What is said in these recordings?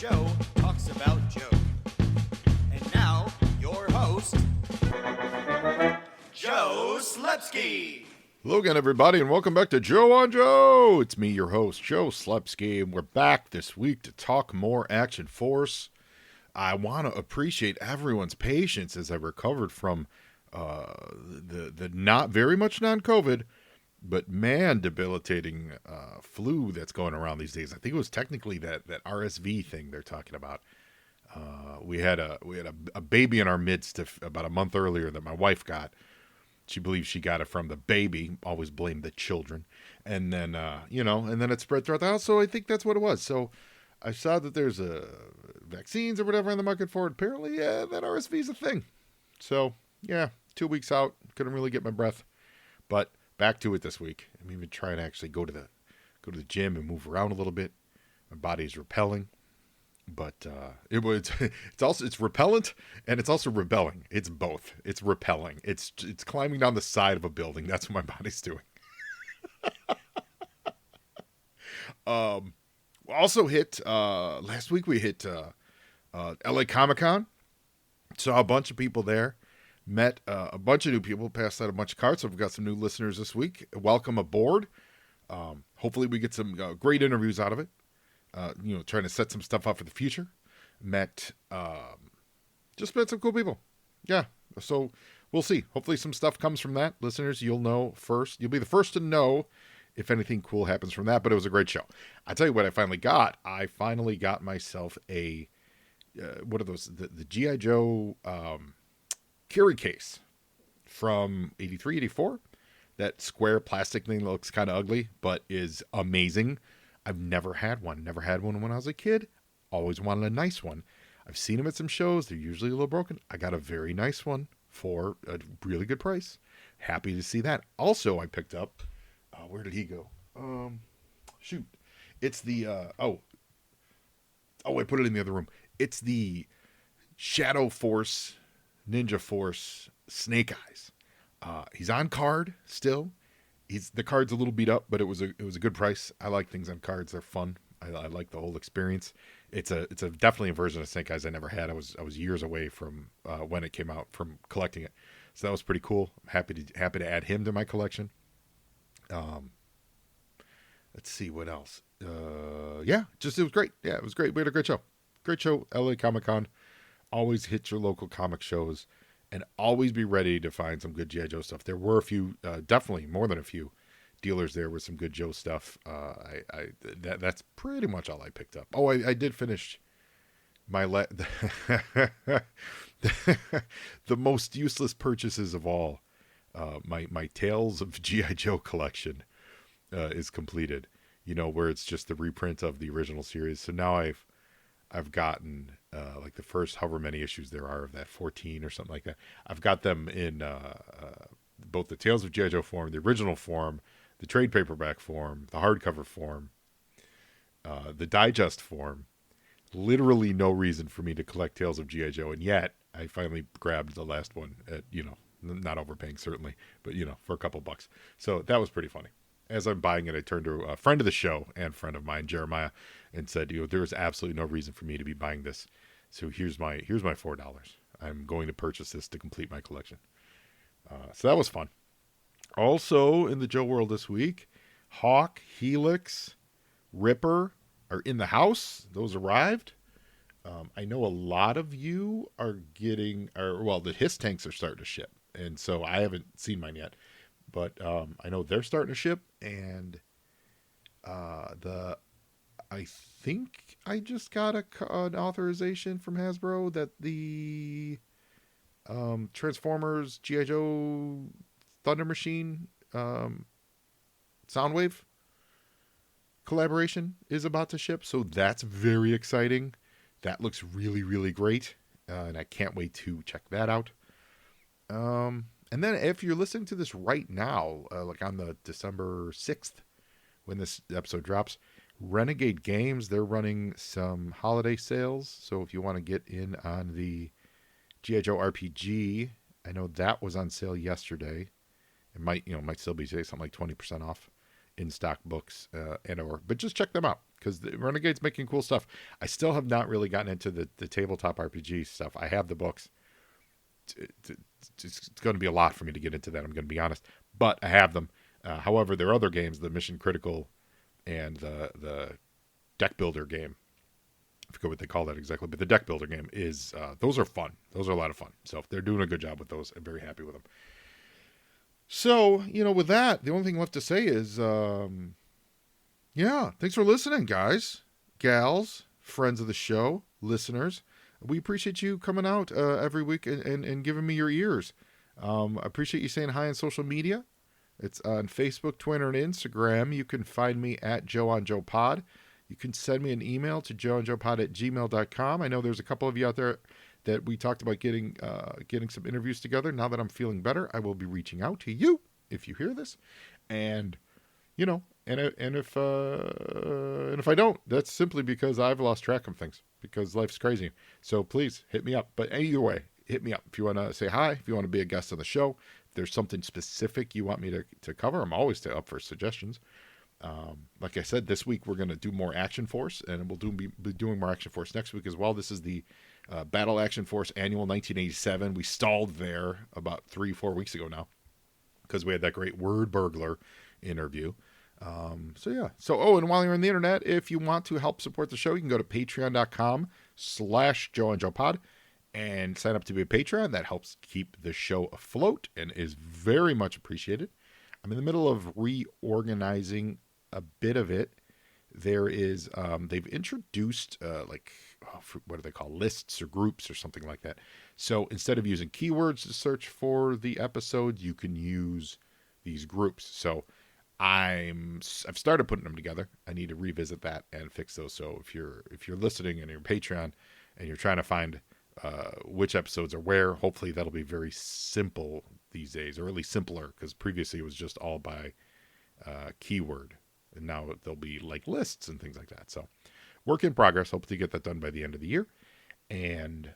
Joe talks about Joe. And now, your host, Joe Slepsky. Hello again, everybody, and welcome back to Joe on Joe. It's me, your host, Joe Slepsky, and we're back this week to talk more Action Force. I want to appreciate everyone's patience as I recovered from the not very much non-COVID, but man, debilitating flu that's going around these days. I think it was technically that RSV thing they're talking about. We had a baby in our midst about a month earlier that my wife got. She believes she got it from the baby. Always blame the children, and then and then it spread throughout the house. So I think that's what it was. So I saw that there's vaccines or whatever on the market for it. Apparently, that RSV is a thing. So yeah, 2 weeks out, couldn't really get my breath, but back to it this week. I'm even trying to actually go to the gym and move around a little bit. My body's repelling, but it's repellent and it's also rebelling. It's both. It's repelling. It's climbing down the side of a building. That's what my body's doing. Also hit last week. We hit LA Comic-Con. Saw a bunch of people there. Met a bunch of new people, passed out a bunch of cards. So we've got some new listeners this week. Welcome aboard. Hopefully we get some great interviews out of it. Trying to set some stuff up for the future. Just met some cool people. Yeah, so we'll see. Hopefully some stuff comes from that. Listeners, you'll know first. You'll be the first to know if anything cool happens from that, but it was a great show. I tell you what I finally got. I finally got myself a, what are those? The G.I. Joe carry case from 83, 84. That square plastic thing looks kind of ugly, but is amazing. I've never had one. Never had one when I was a kid. Always wanted a nice one. I've seen them at some shows. They're usually a little broken. I got a very nice one for a really good price. Happy to see that. Also, I picked up, where did he go? Shoot. It's the, I put it in the other room. It's the Shadow Force, Ninja Force, Snake Eyes. He's on card still. The card's a little beat up, but it was a good price. I like things on cards. They're fun. I like the whole experience. It's definitely a version of Snake Eyes I never had. I was years away from when it came out from collecting it. So that was pretty cool. I'm happy to add him to my collection. Let's see what else. It was great. Yeah, it was great. We had a great show. Great show. LA Comic-Con. Always hit your local comic shows. And always be ready to find some good G.I. Joe stuff. There were a few, definitely more than a few dealers there with some good Joe stuff. That's pretty much all I picked up. Oh, I did finish my the most useless purchases of all. My Tales of G.I. Joe collection is completed. Where it's just the reprint of the original series. So now I've gotten like the first however many issues there are of that, 14 or something like that. I've got them in both the Tales of G.I. Joe form, the original form, the trade paperback form, the hardcover form, the digest form. Literally no reason for me to collect Tales of G.I. Joe, and yet I finally grabbed the last one at, not overpaying certainly, but, for a couple bucks. So that was pretty funny. As I'm buying it, I turned to a friend of the show and friend of mine, Jeremiah, and said, there is absolutely no reason for me to be buying this. So here's my $4. I'm going to purchase this to complete my collection. So that was fun. Also in the Joe world this week, Hawk, Helix, Ripper are in the house. Those arrived. I know a lot of you are the HISS tanks are starting to ship. And so I haven't seen mine yet. But I know they're starting to ship, and I think I just got an authorization from Hasbro that the Transformers G.I. Joe Thunder Machine Soundwave collaboration is about to ship, so that's very exciting. That looks really, really great, and I can't wait to check that out. And then if you're listening to this right now, like on the December 6th, when this episode drops, Renegade Games, they're running some holiday sales. So if you want to get in on the G.I. Joe RPG, I know that was on sale yesterday. It might still be today, something like 20% off in stock books, but just check them out because the Renegade's making cool stuff. I still have not really gotten into the tabletop RPG stuff. I have the books. It's going to be a lot for me to get into that. I'm going to be honest, but I have them. However, there are other games, the Mission Critical and the deck builder game. I forget what they call that exactly, but the deck builder game is those are fun. Those are a lot of fun. So if they're doing a good job with those, I'm very happy with them. So, with that, the only thing left to say is, thanks for listening, guys, gals, friends of the show, listeners. We appreciate you coming out every week and giving me your ears. I appreciate you saying hi on social media. It's on Facebook, Twitter, and Instagram. You can find me at JoeOnJoePod. You can send me an email to joeandjoepod@gmail.com. I know there's a couple of you out there that we talked about getting some interviews together. Now that I'm feeling better, I will be reaching out to you if you hear this. And, and if I don't, that's simply because I've lost track of things because life's crazy. So please hit me up. But either way, hit me up. If you want to say hi, if you want to be a guest on the show, if there's something specific you want me to cover, I'm always up for suggestions. Like I said, this week we're going to do more Action Force, and we'll be doing more Action Force next week as well. This is the Battle Action Force Annual 1987. We stalled there about 3-4 weeks ago now because we had that great Word Burglar interview. So, and while you're on the internet, if you want to help support the show, you can go to patreon.com/JoeandJoePod and sign up to be a Patreon. That helps keep the show afloat and is very much appreciated. I'm in the middle of reorganizing a bit of it. There is, they've introduced what do they call, lists or groups or something like that. So instead of using keywords to search for the episode, you can use these groups. So I've started putting them together. I need to revisit that and fix those. So if you're listening and you're Patreon and you're trying to find which episodes are where, hopefully that'll be very simple these days, or at least simpler, because previously it was just all by keyword, and now there'll be like lists and things like that. So work in progress. Hope to get that done by the end of the year. And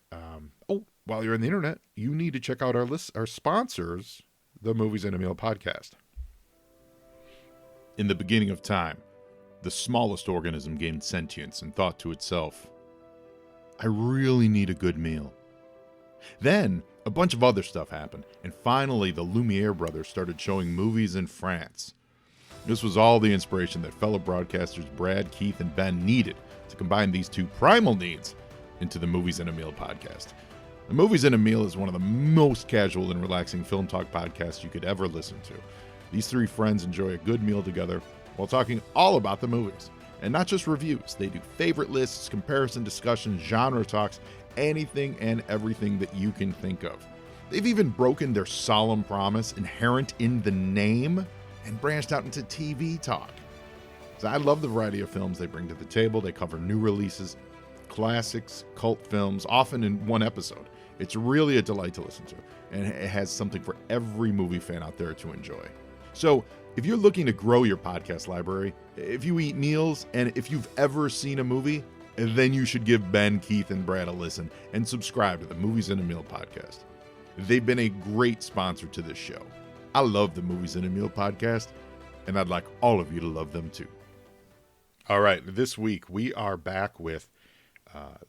while you're on the internet, you need to check out our sponsors, the Movies in a Meal podcast. In the beginning of time, the smallest organism gained sentience and thought to itself, I really need a good meal. Then, a bunch of other stuff happened, and finally the Lumiere brothers started showing movies in France. This was all the inspiration that fellow broadcasters Brad, Keith, and Ben needed to combine these two primal needs into the Movies in a Meal podcast. The Movies in a Meal is one of the most casual and relaxing film talk podcasts you could ever listen to. These three friends enjoy a good meal together while talking all about the movies. And not just reviews, they do favorite lists, comparison discussions, genre talks, anything and everything that you can think of. They've even broken their solemn promise inherent in the name and branched out into TV talk. So I love the variety of films they bring to the table. They cover new releases, classics, cult films, often in one episode. It's really a delight to listen to, and it has something for every movie fan out there to enjoy. So if you're looking to grow your podcast library, if you eat meals, and if you've ever seen a movie, then you should give Ben, Keith, and Brad a listen and subscribe to the Movies in a Meal podcast. They've been a great sponsor to this show. I love the Movies in a Meal podcast, and I'd like all of you to love them too. All right, this week we are back with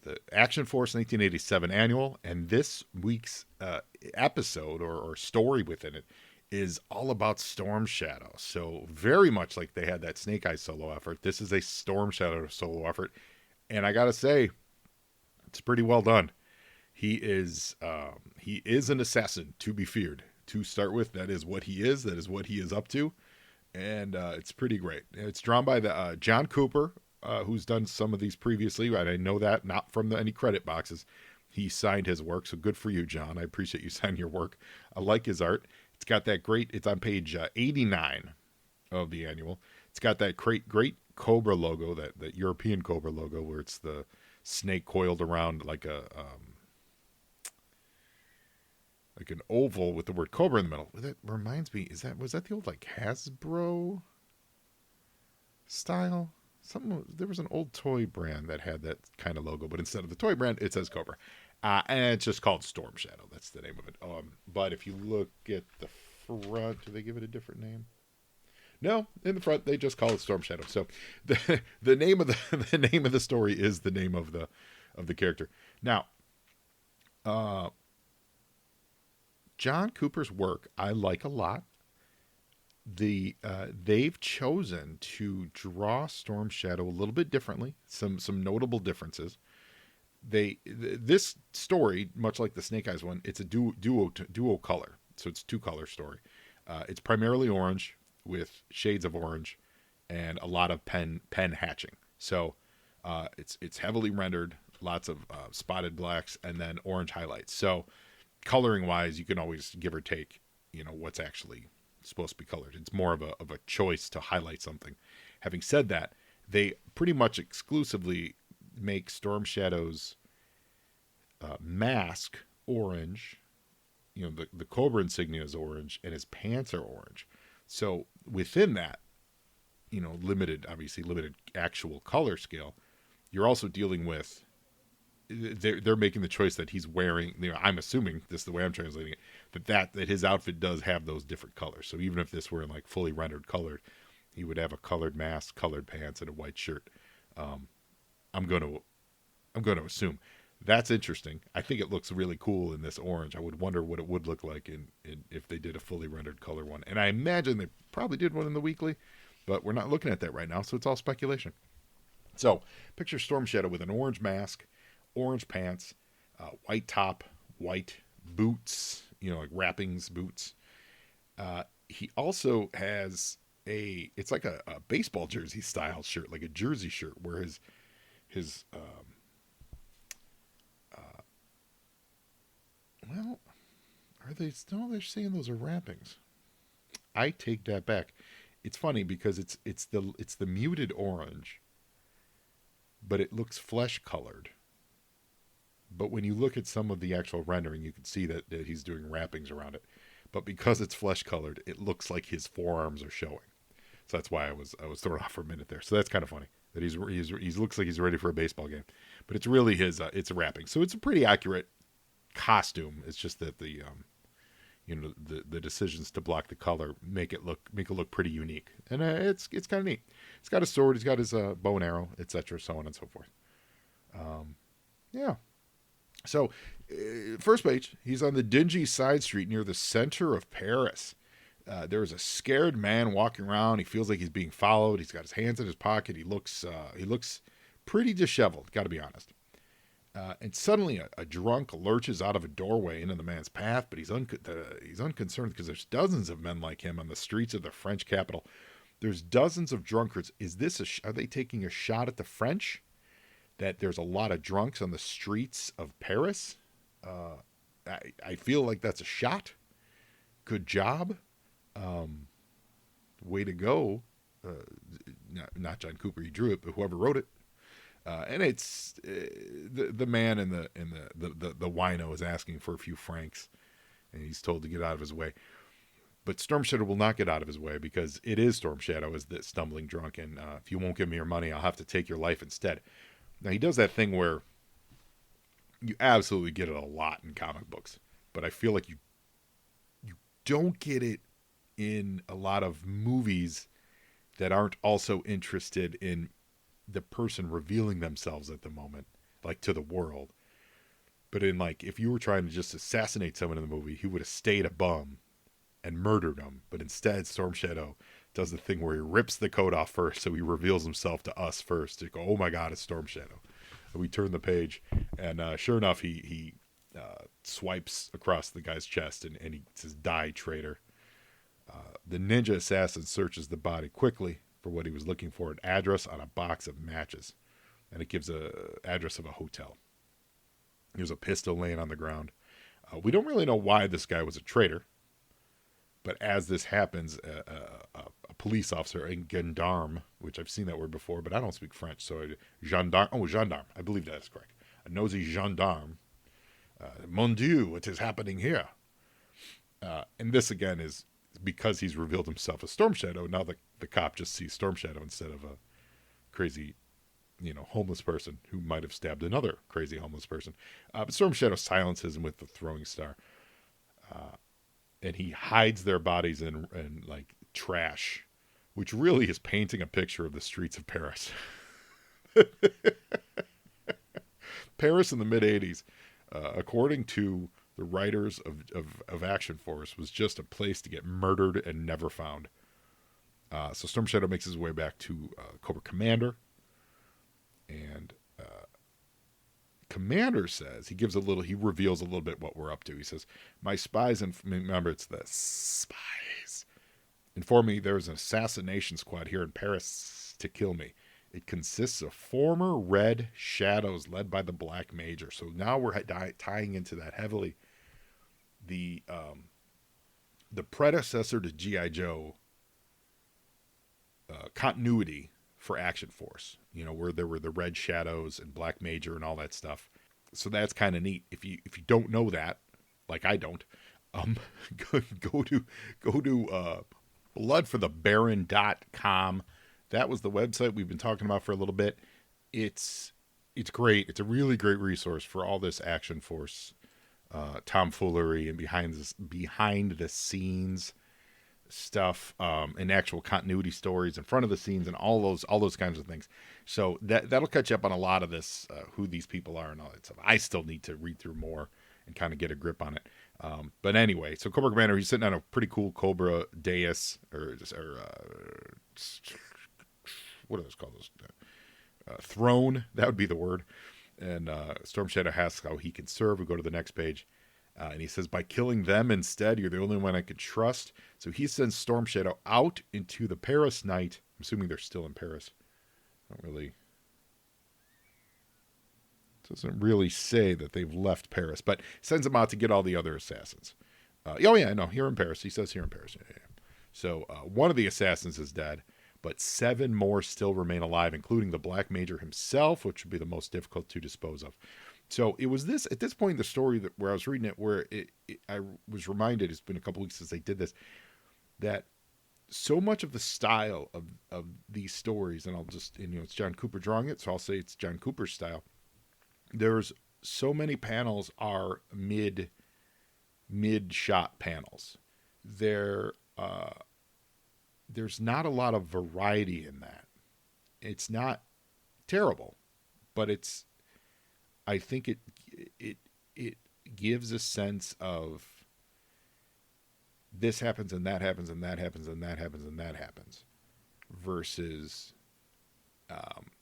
the Action Force 1987 Annual, and this week's episode or story within it is all about Storm Shadow. So very much like they had that Snake Eyes solo effort, this is a Storm Shadow solo effort, and I gotta say, it's pretty well done. He is an assassin to be feared. To start with, that is what he is. That is what he is up to, and it's pretty great. It's drawn by the John Cooper, who's done some of these previously. And I know that not from any credit boxes. He signed his work, so good for you, John. I appreciate you signing your work. I like his art. It's got that great. It's on page 89 of the annual. It's got that great Cobra logo, that European Cobra logo, where it's the snake coiled around like an oval with the word Cobra in the middle. That reminds me, was that the old like Hasbro style? There was an old toy brand that had that kind of logo, but instead of the toy brand, it says Cobra. And it's just called Storm Shadow. That's the name of it. But if you look at the front, do they give it a different name? No, in the front they just call it Storm Shadow. So the name of the the name of the story is the name of the character. Now, John Cooper's work I like a lot. They've chosen to draw Storm Shadow a little bit differently. Some notable differences. This story, much like the Snake Eyes one, it's a duo color, so it's 2-color story. It's primarily orange with shades of orange and a lot of pen hatching. So it's heavily rendered, lots of spotted blacks and then orange highlights. So coloring wise, you can always give or take, what's actually supposed to be colored. It's more of a choice to highlight something. Having said that, they pretty much exclusively make Storm Shadow's mask orange. The Cobra insignia is orange and his pants are orange. So within that, limited actual color scale, you're also dealing with, they're making the choice that he's wearing, I'm assuming, this is the way I'm translating it, that his outfit does have those different colors. So even if this were in like fully rendered colored, he would have a colored mask, colored pants, and a white shirt. I'm going to assume. That's interesting. I think it looks really cool in this orange. I would wonder what it would look like in if they did a fully rendered color one. And I imagine they probably did one in the weekly, but we're not looking at that right now, so it's all speculation. So picture Storm Shadow with an orange mask, orange pants, white top, white boots, like wrappings boots. He also has it's like a baseball jersey style shirt, like a jersey shirt, where his well, are they still? They're saying those are wrappings. I take that back. It's funny because it's the muted orange, but it looks flesh colored. But when you look at some of the actual rendering, you can see that he's doing wrappings around it. But because it's flesh colored, it looks like his forearms are showing. So that's why I was thrown off for a minute there. So that's kind of funny that he looks like he's ready for a baseball game, but it's really his it's wrapping. So it's a pretty accurate costume. It's just that the decisions to block the color make it look pretty unique, and it's kind of neat. He's got a sword, he's got his bow and arrow, etc., so on and so forth. Yeah. So first page, he's on the dingy side street near the center of Paris. There is a scared man walking around. He feels like he's being followed. He's got his hands in his pocket. He looks pretty disheveled, got to be honest. And suddenly a drunk lurches out of a doorway into the man's path, but he's unconcerned because there's dozens of men like him on the streets of the French capital. There's dozens of drunkards. Are they taking a shot at the French? That there's a lot of drunks on the streets of Paris? I feel like that's a shot. Good job. Way to go. Not John Cooper, he drew it, but whoever wrote it. And it's the man in the wino is asking for a few francs, and he's told to get out of his way. But Storm Shadow will not get out of his way because it is Storm Shadow as the stumbling drunk, and if you won't give me your money, I'll have to take your life instead. Now he does that thing where you absolutely get it a lot in comic books, but I feel like you don't get it in a lot of movies that aren't also interested in the person revealing themselves at the moment, like to the world. But in like, if you were trying to just assassinate someone in the movie, he would have stayed a bum and murdered him. But instead, Storm Shadow does the thing where he rips the coat off first, so he reveals himself to us first. To go, oh my God, it's Storm Shadow. And we turn the page, and sure enough, he swipes across the guy's chest, and he says, "Die, traitor." The ninja assassin searches the body quickly for what he was looking for, an address on a box of matches, and it gives a address of a hotel. There's a pistol laying on the ground. We don't really know why this guy was a traitor, but as this happens, a police officer, a gendarme, which I've seen that word before, but I don't speak French, so gendarme, I believe that is correct. A nosy gendarme. Mon Dieu, what is happening here? And this again is because he's revealed himself as Storm Shadow. Now the cop just sees Storm Shadow instead of a crazy, homeless person who might have stabbed another crazy homeless person. But Storm Shadow silences him with the throwing star, and he hides their bodies in like trash which really is painting a picture of the streets of Paris. Paris in the mid 80s, according to the writers of Action Force, was just a place to get murdered and never found. So Storm Shadow makes his way back to Cobra Commander, and Commander says, he reveals a little bit what we're up to. He says, my spies, and remember, it's the spies, inform me there's an assassination squad here in Paris to kill me. It consists of former Red Shadows led by the Black Major. So now we're tying into that heavily. The predecessor to G.I. Joe continuity for Action Force, where there were the Red Shadows and Black Major and all that stuff. So that's kind of neat. If you don't know that, like I don't, go to bloodforthebaron.com. That was the website we've been talking about for a little bit. It's great. It's a really great resource for all this Action Force tomfoolery and behind the scenes stuff, and actual continuity stories in front of the scenes and all those kinds of things. So that'll catch you up on a lot of this, who these people are and all that stuff. I still need to read through more and kind of get a grip on it. But anyway, so Cobra Commander, he's sitting on a pretty cool Cobra dais, or what are those called? Throne, that would be the word. And Storm Shadow asks how he can serve. We go to the next page. And he says, by killing them instead, you're the only one I can trust. So he sends Storm Shadow out into the Paris night. I'm assuming they're still in Paris. Doesn't really say that they've left Paris, but sends them out to get all the other assassins. Here in Paris. He says here in Paris. Yeah. So one of the assassins is dead, but 7 more still remain alive, including the Black Major himself, which would be the most difficult to dispose of. So it was at this point in the story where I was reading it, where I was reminded, it's been a couple weeks since they did this, that so much of the style of these stories, and it's John Cooper drawing it, so I'll say it's John Cooper's style. There's so many panels are mid shot panels. There's not a lot of variety in that. It's not terrible, but I think it gives a sense of this happens and that happens and that happens and that happens and that happens, versus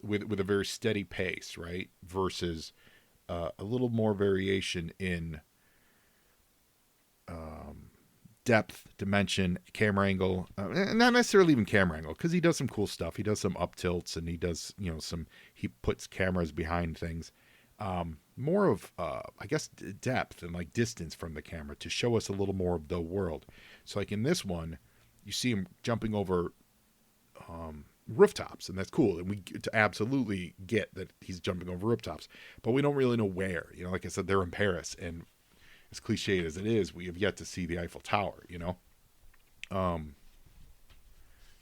with a very steady pace, right? Versus a little more variation in depth, dimension, camera angle, not necessarily even camera angle, because he does some cool stuff. He does some up tilts, and he does he puts cameras behind things. More of I guess depth and like distance from the camera to show us a little more of the world. So like in this one, you see him jumping over rooftops, and that's cool, and we absolutely get that he's jumping over rooftops, but we don't really know where. Like I said, they're in Paris, and as cliched as it is, we have yet to see the Eiffel Tower. But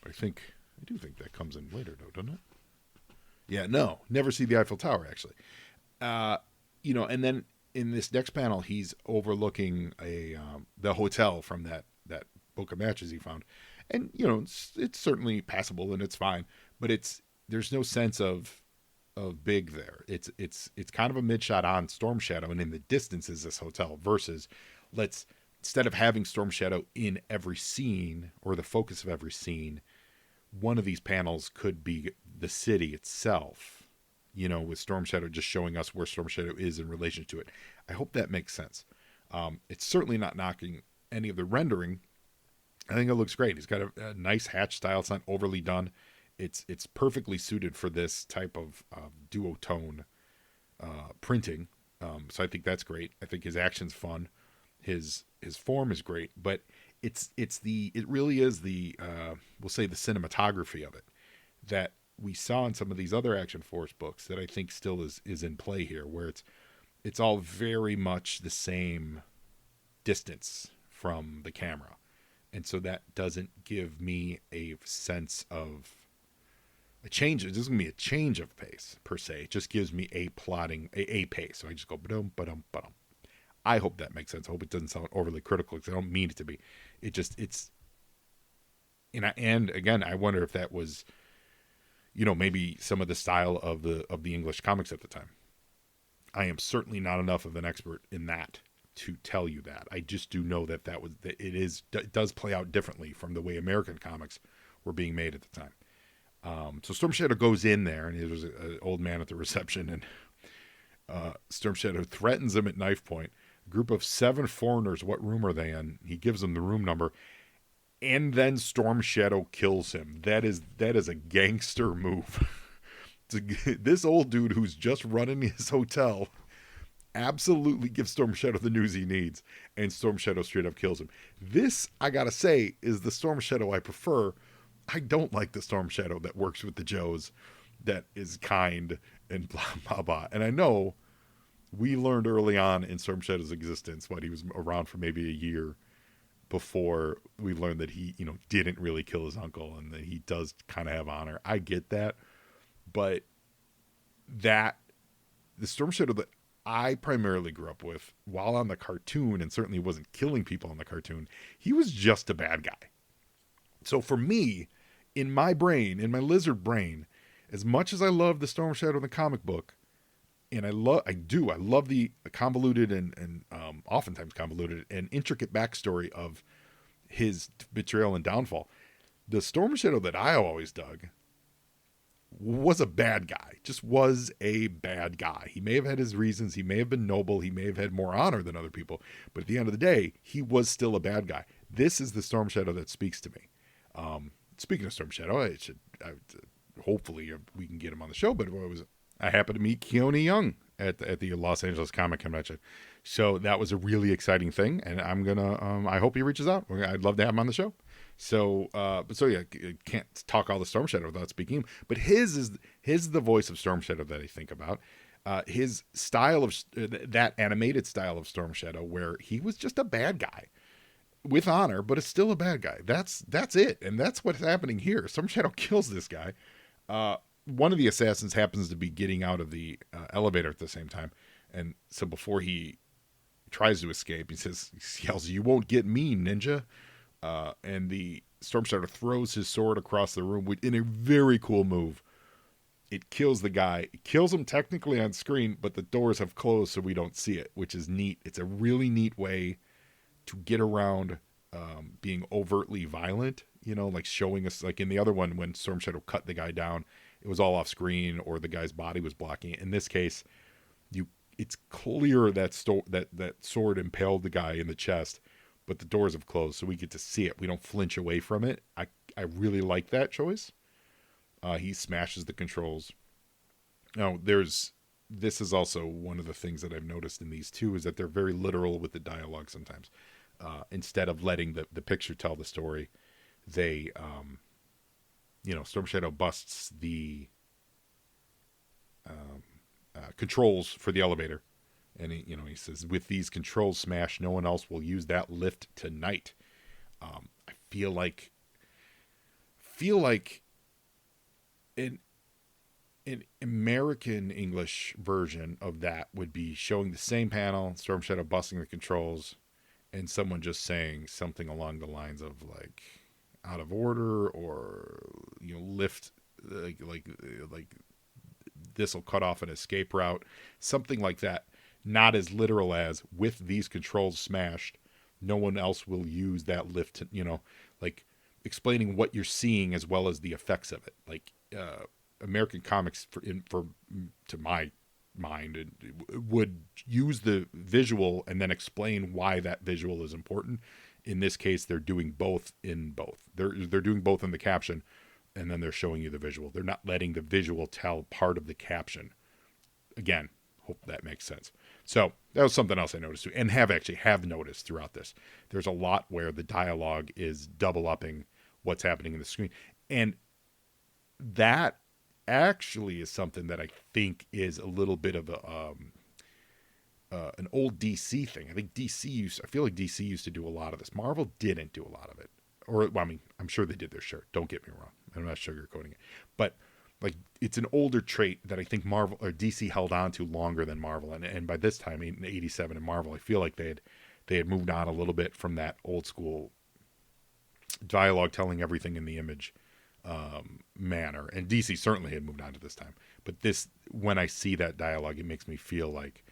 I do think that comes in later, though, doesn't it? Yeah, no, never see the Eiffel Tower, actually. And then in this next panel, he's overlooking the hotel from that book of matches he found, and it's certainly passable and it's fine, but there's no sense of big there. It's kind of a mid shot on Storm Shadow, and in the distance is this hotel. Versus, instead of having Storm Shadow in every scene or the focus of every scene, one of these panels could be the city itself. With Storm Shadow just showing us where Storm Shadow is in relation to it. I hope that makes sense. It's certainly not knocking any of the rendering. I think it looks great. He's got a nice hatch style. It's not overly done. It's perfectly suited for this type of duotone printing. So I think that's great. I think his action's fun. His form is great, but it really is we'll say the cinematography of it that we saw in some of these other Action Force books that I think still is in play here, where it's all very much the same distance from the camera. And so that doesn't give me a sense of a change. It doesn't give me a change of pace per se. It just gives me a pace. So I just go ba-dum, ba-dum, ba-dum. I hope that makes sense. I hope it doesn't sound overly critical, because I don't mean it to be. It's And again, I wonder if that was, maybe some of the style of the English comics at the time. I am certainly not enough of an expert in that to tell you that. I just do know that it does play out differently from the way American comics were being made at the time. So Storm Shadow goes in there, and there's an old man at the reception, and Storm Shadow threatens him at knife point. A group of 7 foreigners, what room are they in? He gives them the room number, and then Storm Shadow kills him. That is a gangster move. This old dude who's just running his hotel absolutely gives Storm Shadow the news he needs, and Storm Shadow straight up kills him. This, I gotta say, is the Storm Shadow I prefer. I don't like the Storm Shadow that works with the Joes, that is kind and blah, blah, blah. And I know we learned early on in Storm Shadow's existence, he was around for maybe a year before we learned that he, didn't really kill his uncle and that he does kind of have honor. I get that. But the Storm Shadow that I primarily grew up with, while on the cartoon, and certainly wasn't killing people on the cartoon, he was just a bad guy. So for me, in my brain, in my lizard brain, as much as I love the Storm Shadow in the comic book, and I love the convoluted and oftentimes convoluted and intricate backstory of his betrayal and downfall, the Storm Shadow that I always dug was a bad guy, just was a bad guy. He may have had his reasons. He may have been noble. He may have had more honor than other people. But at the end of the day, he was still a bad guy. This is the Storm Shadow that speaks to me. Speaking of Storm Shadow, hopefully we can get him on the show. But I happened to meet Keone Young at the Los Angeles Comic Convention. So that was a really exciting thing. And I'm going to, I hope he reaches out. I'd love to have him on the show. So yeah, can't talk all the Storm Shadow without speaking him. But his is the voice of Storm Shadow that I think about. His style of that animated style of Storm Shadow, where he was just a bad guy with honor, but it's still a bad guy. That's it, and that's what's happening here. Storm Shadow kills this guy. One of the assassins happens to be getting out of the elevator at the same time, and so before he tries to escape, he yells, "You won't get me, ninja!" And the Storm Shadow throws his sword across the room in a very cool move. It kills the guy. It kills him technically on screen, but the doors have closed so we don't see it, which is neat. It's a really neat way to get around being overtly violent, like showing us, like in the other one when Storm Shadow cut the guy down, it was all off screen or the guy's body was blocking it. In this case, it's clear that that sword impaled the guy in the chest, but the doors have closed, so we get to see it. We don't flinch away from it. I really like that choice. He smashes the controls. Now, this is also one of the things that I've noticed in these two, is that they're very literal with the dialogue sometimes. Instead of letting the picture tell the story, they, Storm Shadow busts the controls for the elevator. And he says, "With these controls smashed, no one else will use that lift tonight." I feel like an American English version of that would be showing the same panel, Storm Shadow busting the controls, and someone just saying something along the lines of like "out of order" or lift, like this will cut off an escape route, something like that. Not as literal as "with these controls smashed, no one else will use that lift," like explaining what you're seeing as well as the effects of it. Like American comics, to my mind, would use the visual and then explain why that visual is important. In this case, they're doing both in both. They're doing both in the caption, and then they're showing you the visual. They're not letting the visual tell part of the caption. Again, hope that makes sense. So that was something else I noticed too, and have noticed throughout this. There's a lot where the dialogue is double upping what's happening in the screen, and that actually is something that I think is a little bit of an old DC thing. I feel like DC used to do a lot of this. Marvel didn't do a lot of it, I'm sure they did their share. Don't get me wrong. I'm not sugarcoating it, but like it's an older trait that I think Marvel or DC held on to longer than Marvel. And by this time in 87 in Marvel, I feel like they had moved on a little bit from that old school dialogue telling everything in the image manner. And DC certainly had moved on to this time. But this, when I see that dialogue, it makes me feel like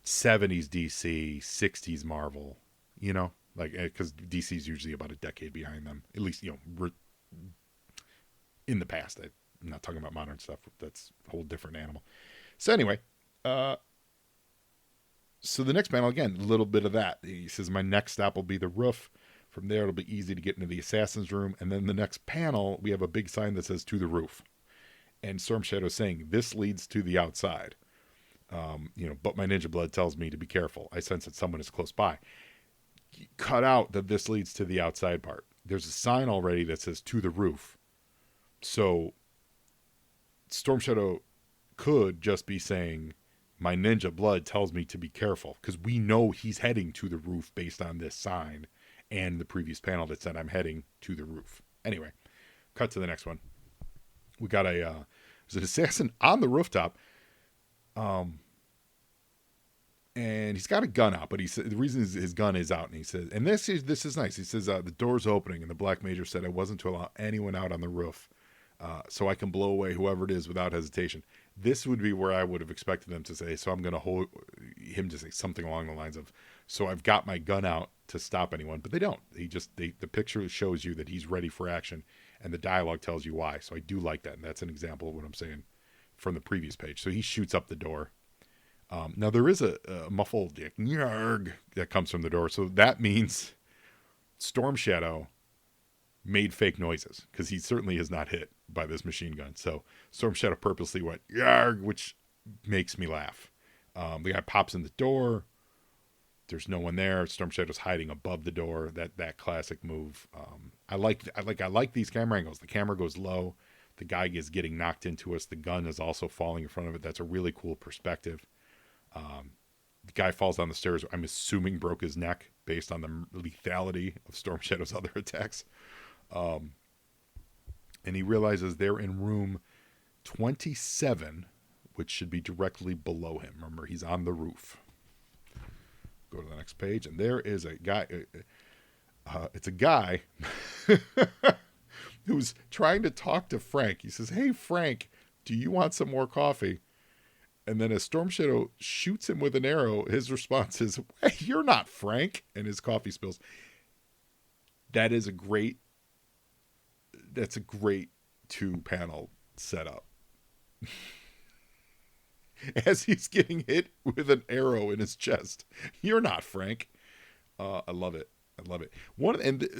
70s DC, 60s Marvel, you know? Like, because DC's usually about a decade behind them. At least, you know, in the past. I'm not talking about modern stuff. That's a whole different animal. So anyway, so the next panel, again, a little bit of that. He says, my next stop will be the roof. From there, it'll be easy to get into the assassin's room. And then the next panel, we have a big sign that says to the roof. And Storm Shadow saying, this leads to the outside. But my ninja blood tells me to be careful. I sense that someone is close by. Cut out that this leads to the outside part. There's a sign already that says to the roof. So Storm Shadow could just be saying, my ninja blood tells me to be careful, because we know he's heading to the roof based on this sign and the previous panel that said I'm heading to the roof. Anyway, cut to the next one. We got there's an assassin on the rooftop, and he's got a gun out, but he said the reason his gun is out, and he says, and this is nice. He says the door's opening, and the Black Major said I wasn't to allow anyone out on the roof, so I can blow away whoever it is without hesitation. This would be where I would have expected them to say, so I'm going to hold him to say something along the lines of, so I've got my gun out to stop anyone, but they don't. The picture shows you that he's ready for action, and the dialogue tells you why. So I do like that, and that's an example of what I'm saying from the previous page. So he shoots up the door. Now there is a muffled yarg that comes from the door, so that means Storm Shadow made fake noises, because he certainly is not hit by this machine gun. So Storm Shadow purposely went yarg, which makes me laugh. The guy pops in the door. There's no one there. Storm Shadow's hiding above the door. That classic move. I like these camera angles. The camera goes low. The guy is getting knocked into us. The gun is also falling in front of it. That's a really cool perspective. The guy falls down the stairs. I'm assuming broke his neck based on the lethality of Storm Shadow's other attacks. And he realizes they're in room 27, which should be directly below him. Remember, he's on the roof. Go to the next page, and there is a guy. It's a guy who's trying to talk to Frank. He says, hey, Frank, do you want some more coffee? And then as Storm Shadow shoots him with an arrow, his response is, hey, you're not Frank. And his coffee spills. That's a great 2-panel setup. As he's getting hit with an arrow in his chest. You're not Frank. I love it.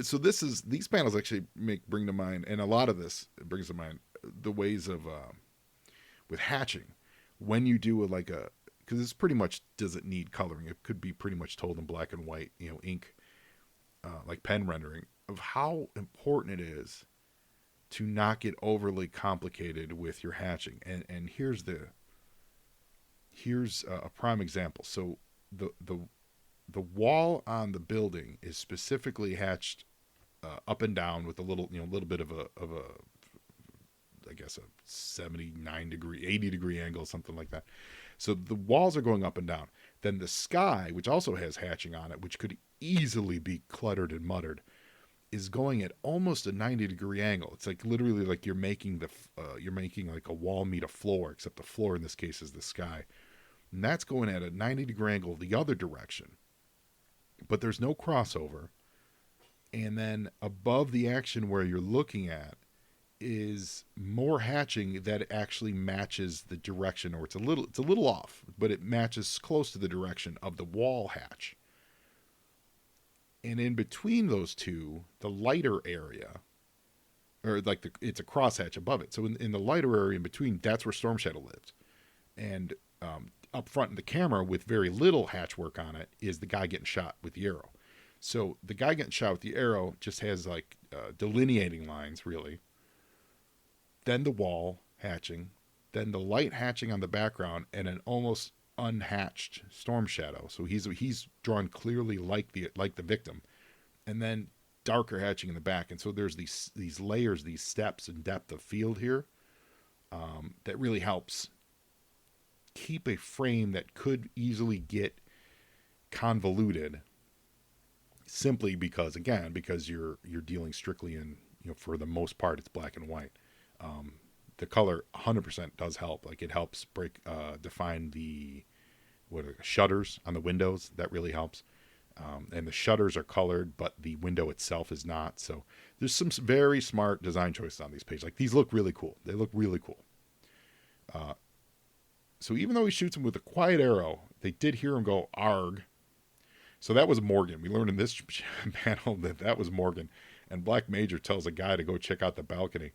So these panels actually bring to mind, and a lot of this brings to mind the ways of with hatching. When you do because it's pretty much doesn't need coloring. It could be pretty much told in black and white, ink, like pen rendering, of how important it is to not get overly complicated with your hatching. And here's a prime example. So the wall on the building is specifically hatched up and down with a little bit of a I guess a 79 degree, 80 degree angle, something like that. So the walls are going up and down. Then the sky, which also has hatching on it, which could easily be cluttered and muttered, is going at almost a 90 degree angle. It's like literally like you're making like a wall meet a floor, except the floor in this case is the sky. And that's going at a 90 degree angle the other direction. But there's no crossover. And then above the action where you're looking at is more hatching that actually matches the direction, or it's a little off, but it matches close to the direction of the wall hatch. And in between those two, the lighter area, or it's a crosshatch above it. So in the lighter area in between, that's where Storm Shadow lived. And up front in the camera with very little hatch work on it is the guy getting shot with the arrow. So the guy getting shot with the arrow just has delineating lines, really. Then the wall hatching, then the light hatching on the background, and an almost unhatched Storm Shadow. So he's drawn clearly like the victim, and then darker hatching in the back. And so there's these layers, these steps and depth of field here that really helps keep a frame that could easily get convoluted simply because, again, because you're dealing strictly in, for the most part, it's black and white. The color 100% does help. Like, it helps define the shutters on the windows. That really helps. And the shutters are colored, but the window itself is not. So there's some very smart design choices on these pages. Like, these look really cool. They look really cool. So even though he shoots him with a quiet arrow, they did hear him go, "Arg." So that was Morgan. We learned in this panel that was Morgan. And Black Major tells a guy to go check out the balcony.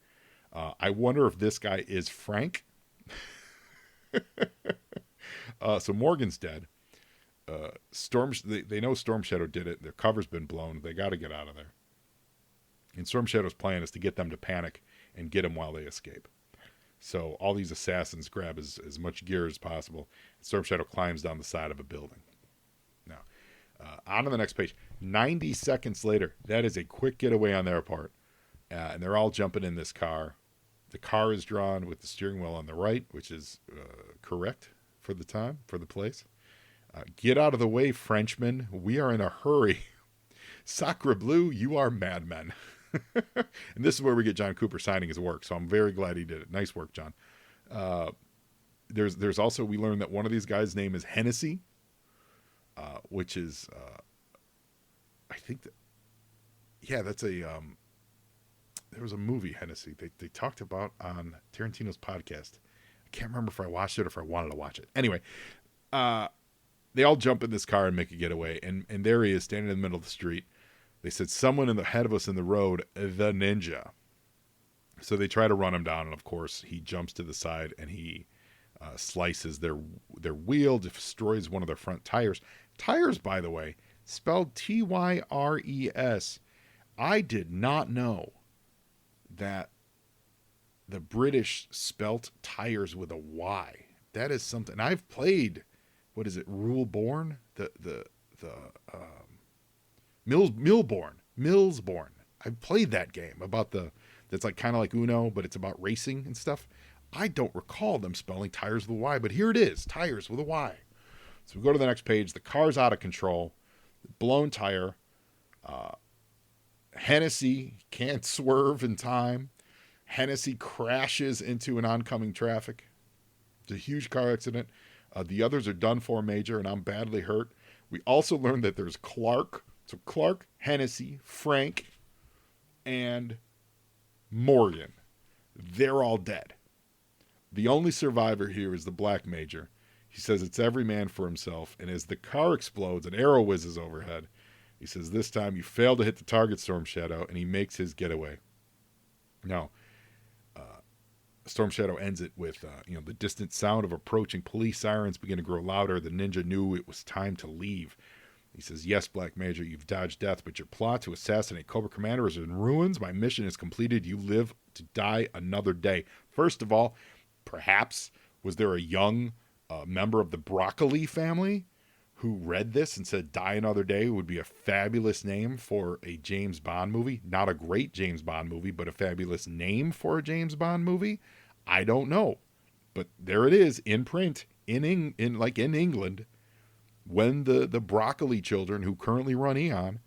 I wonder if this guy is Frank. So Morgan's dead. They know Storm Shadow did it. Their cover's been blown. They got to get out of there. And Storm Shadow's plan is to get them to panic and get them while they escape. So all these assassins grab as much gear as possible. Storm Shadow climbs down the side of a building. Now, on to the next page. 90 seconds later, that is a quick getaway on their part. And they're all jumping in this car. The car is drawn with the steering wheel on the right, which is correct for the time, for the place. Get out of the way, Frenchmen. We are in a hurry. Sacre bleu, you are madmen. And this is where we get John Cooper signing his work. So I'm very glad he did it. Nice work, John. There's also, we learned that one of these guys' name is Hennessy, which is, I think that, yeah, that's a, there was a movie, Hennessy, they talked about on Tarantino's podcast. I can't remember if I watched it or if I wanted to watch it. Anyway, they all jump in this car and make a getaway. And there he is, standing in the middle of the street. They said, someone ahead of us in the road, the ninja. So they try to run him down. And of course, he jumps to the side and he slices their wheel, destroys one of their front tires. Tires, by the way, spelled Tyres. I did not know that the British spelt tires with a Y. That is something. I've played, what is it, Rule Born? Millsborn. I've played that game that's like kind of like Uno, but it's about racing and stuff. I don't recall them spelling tires with a Y, but here it is, tires with a Y. So we go to the next page. The car's out of control, blown tire. Hennessy can't swerve in time. Hennessy crashes into an oncoming traffic. It's a huge car accident. The others are done for, Major, and I'm badly hurt. We also learned that there's Clark. So Clark, Hennessy, Frank, and Morgan. They're all dead. The only survivor here is the Black Major. He says it's every man for himself, and as the car explodes, an arrow whizzes overhead. He says, this time you failed to hit the target, Storm Shadow, and he makes his getaway. Now, Storm Shadow ends it with, the distant sound of approaching police sirens begin to grow louder. The ninja knew it was time to leave. He says, yes, Black Major, you've dodged death, but your plot to assassinate Cobra Commander is in ruins. My mission is completed. You live to die another day. First of all, perhaps, was there a young member of the Broccoli family who read this and said, Die Another Day would be a fabulous name for a James Bond movie? Not a great James Bond movie, but a fabulous name for a James Bond movie? I don't know. But there it is in print in England. When the Broccoli children who currently run Eon,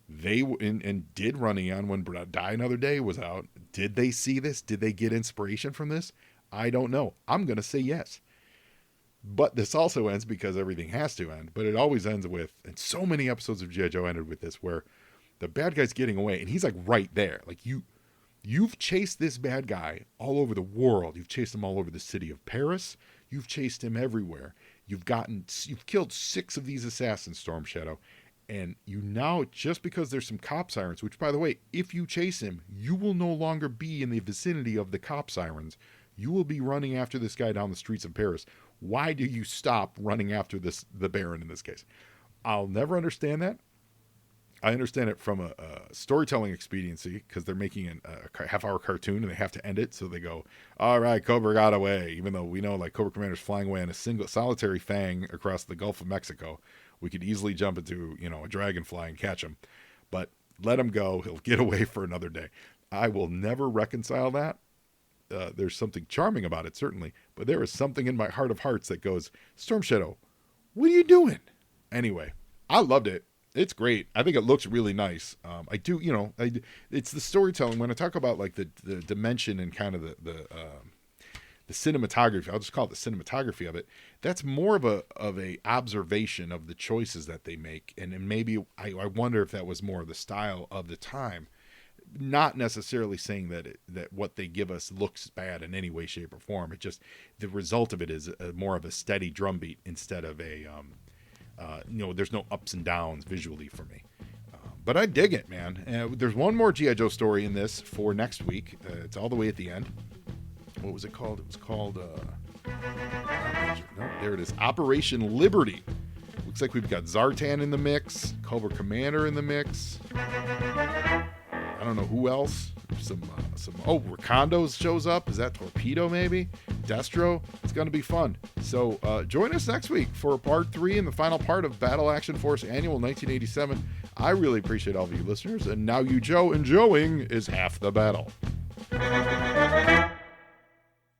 and did run Eon when Die Another Day was out, did they see this? Did they get inspiration from this? I don't know. I'm going to say yes. But this also ends because everything has to end. But it always ends with, and so many episodes of G.I. Joe ended with this, where the bad guy's getting away, and he's like right there. Like you've chased this bad guy all over the world. You've chased him all over the city of Paris. You've chased him everywhere. You've killed 6 of these assassins, Storm Shadow. And you now, just because there's some cop sirens, which, by the way, if you chase him, you will no longer be in the vicinity of the cop sirens. You will be running after this guy down the streets of Paris. Why do you stop running after the Baron in this case? I'll never understand that. I understand it from a storytelling expediency, because they're making a half-hour cartoon and they have to end it. So they go, all right, Cobra got away. Even though we know, like, Cobra Commander's flying away on a single solitary fang across the Gulf of Mexico. We could easily jump into, a dragonfly and catch him. But let him go. He'll get away for another day. I will never reconcile that. There's something charming about it, certainly. But there is something in my heart of hearts that goes, Storm Shadow, what are you doing? Anyway, I loved it. It's great. I think it looks really nice. I do, it's the storytelling. When I talk about like the dimension and kind of the cinematography, I'll just call it the cinematography of it. That's more of a observation of the choices that they make, and maybe I wonder if that was more of the style of the time. Not necessarily saying that what they give us looks bad in any way, shape, or form. It just the result of it is more of a steady drumbeat instead of a there's no ups and downs visually for me. But I dig it, man. There's one more G.I. Joe story in this for next week. It's all the way at the end. What was it called? It was called no, there it is, Operation Liberty. Looks like we've got Zartan in the mix, Cobra Commander in the mix. I don't know who else. Ricondo shows up. Is that Torpedo maybe? Destro? It's going to be fun. So join us next week for part 3 and the final part of Battle Action Force Annual 1987. I really appreciate all of you listeners. And now you, Joe, enjoying is half the battle.